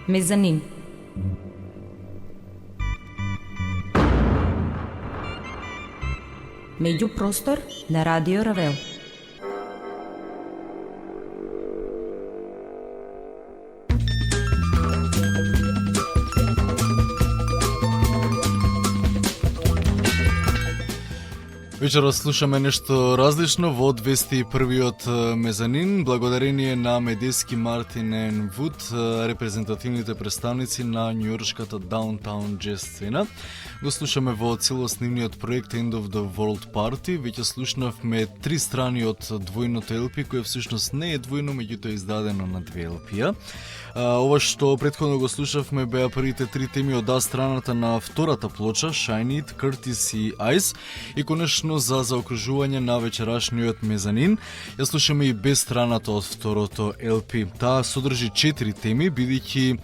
Мезанин. Меѓупростор на Радио Равел. Вечера слушаме нешто различно во 201-иот мезанин, благодарение на Медески, Мартин и Вуд, репрезентативните представници на њујоршката Downtown Jazz сцена. Го слушаме во целоснивниот проект End of the World Party. Веќе слушнавме 3 страни од двојното LP, кое всушност не е двојно, меѓутоа издадено на 2 LP-а. Ова што претходно го слушавме беа првите 3 теми од А страната на втората плоча, Shine It, Curtis и Ice, и конечно за заокружување на вечерашниот мезанин ја слушаме и Б страната од второто LP. Таа содржи 4 теми, бидејќи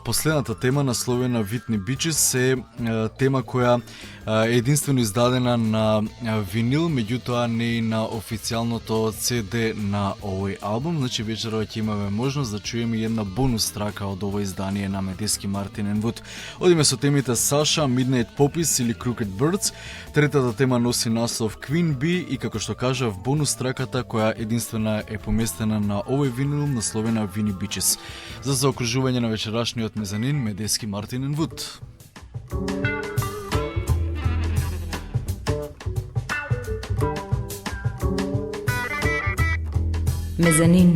последната тема насловена Whitney Bitches е тема која е единствено издадена на винил, меѓутоа не и на официјалното CD на овој албум. Значи вечерва ќе имаме можност да чуеме една бонус трака од ово издание на Медески, Мартин и Вуд. Одиме со темите Саша, Midnight Poppies или Crooked Birds. Третата тема носи наслов Queen Bee и како што кажав, бонус траката која единствена е поместена на овој винил насловена Whitney Bitches. За заокружување на вечерашниот мезанин Медески, Мартин и Вуд. Мезанин.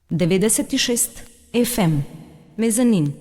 96 FM. Мезанин.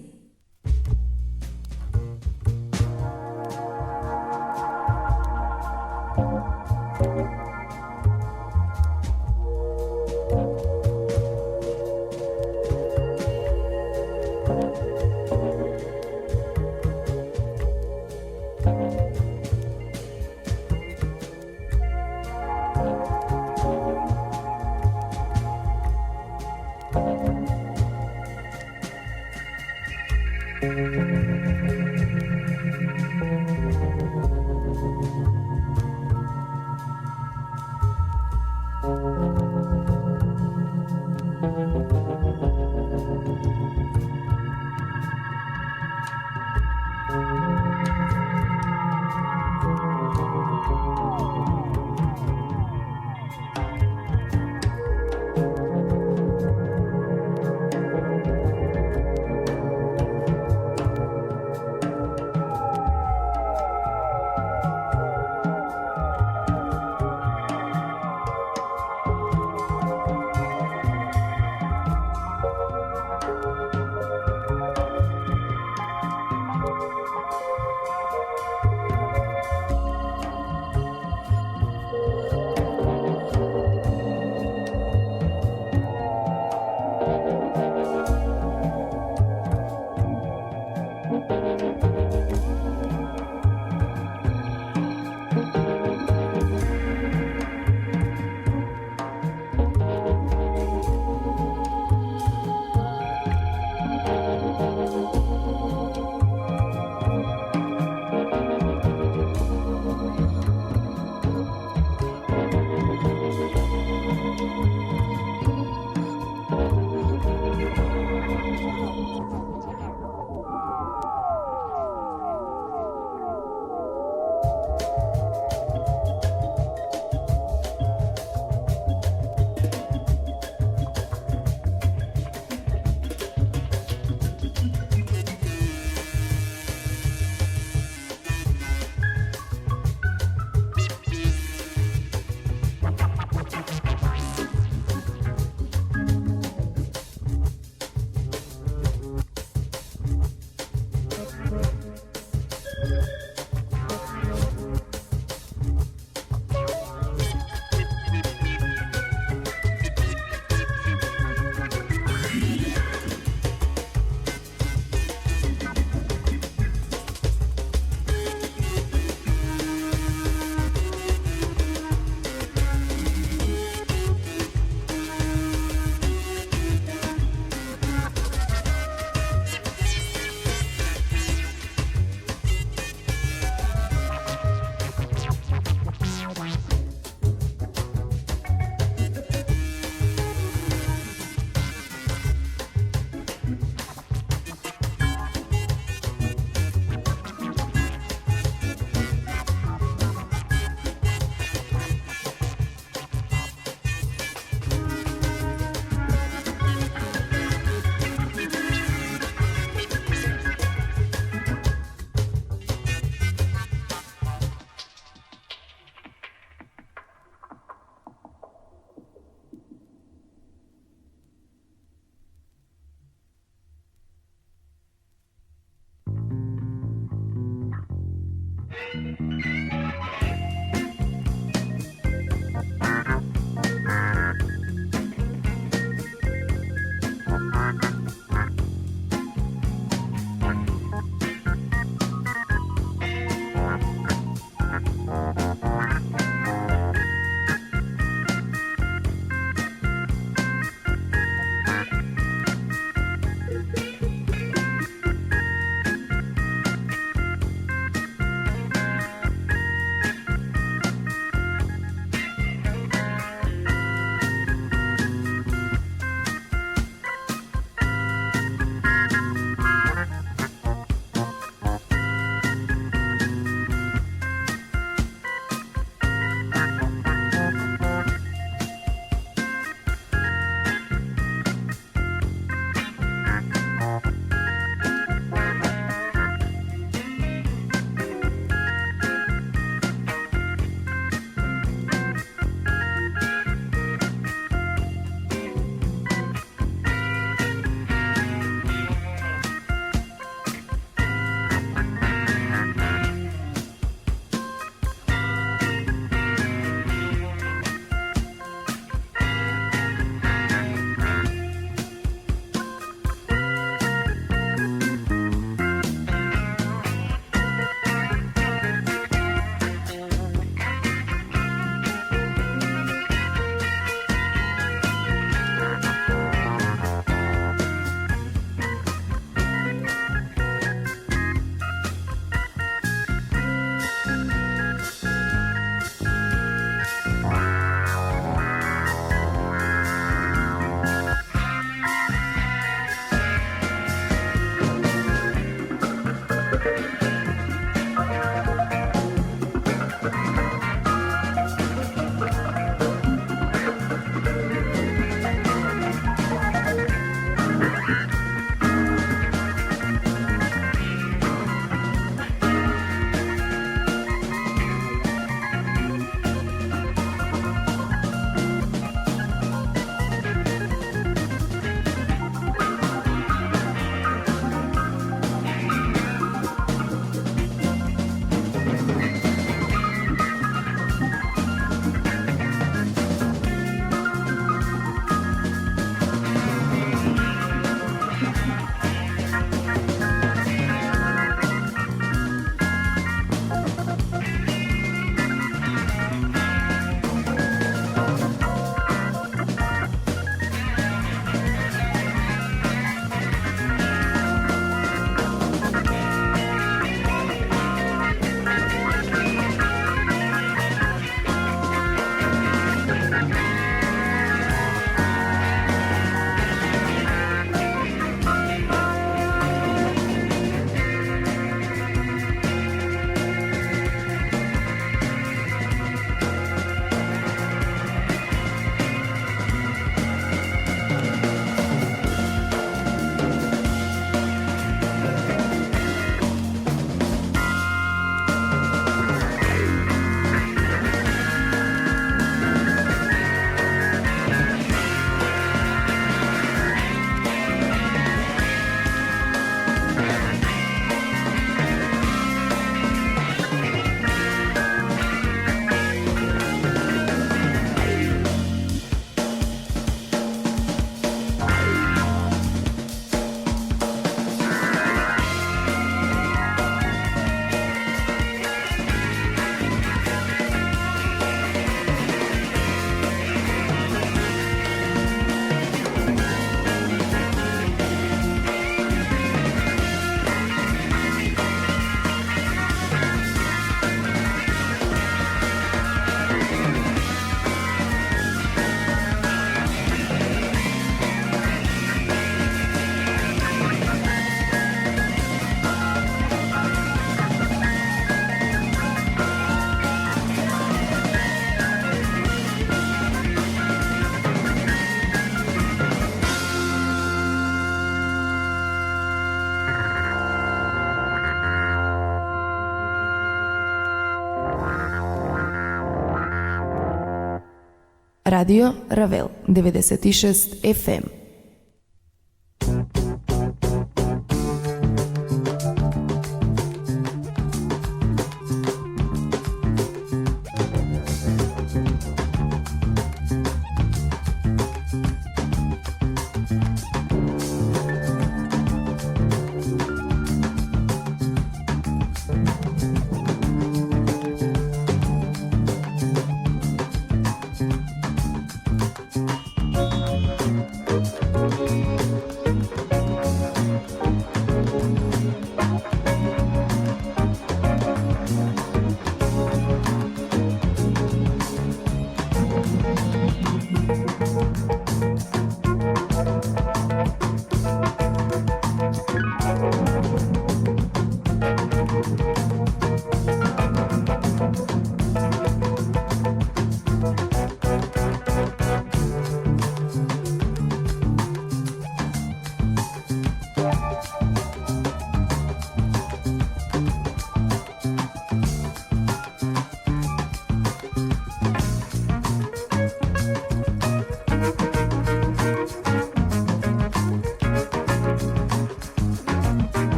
Radio Ravel 96 FM.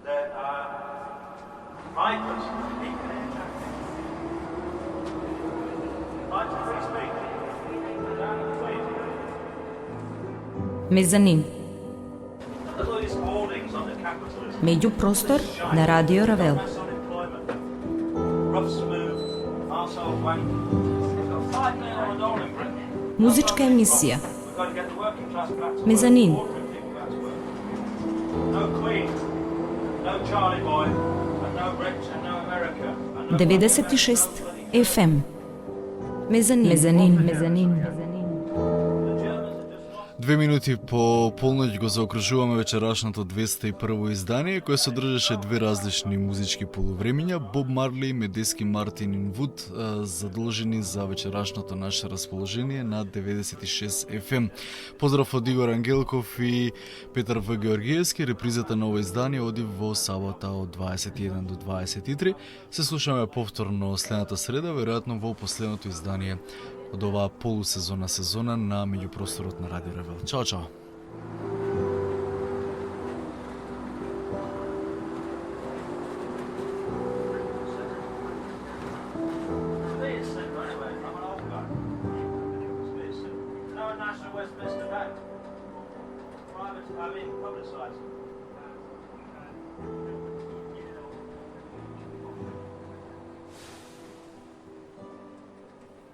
There are migrants. Right to free speech. Down the street. Мезанин. Look at these holdings on the capitalism. Меѓупростор на Радио Равел. Mass unemployment. Rough smooth. Arsehole wank. We've got 5 million on in Britain. Музичка емисија. We've got to get the working class back to work. Мезанин. Ordinary people back to work. No Queen. No Charlie Boy. And no Rich and no America. And no 96 FM. Мезанин. 2 минути по полноќ го заокружуваме вечерашното 201 издание, кое содржеше две различни музички полувремиња, Боб Марли, Медески, Мартин и Вуд, задолжени за вечерашното наше расположение на 96 FM. Поздрав од Игор Ангелков и Петар В. Георгиевски. Репризата на ова издание оди во сабота од 21 до 23. Се слушаме повторно следната среда, веројатно во последното издание од оваа полусезона сезона на меѓупросторот на Радио Ревел. Чао, чао!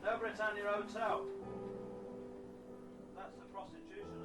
No Britannia Hotel. That's the prostitution.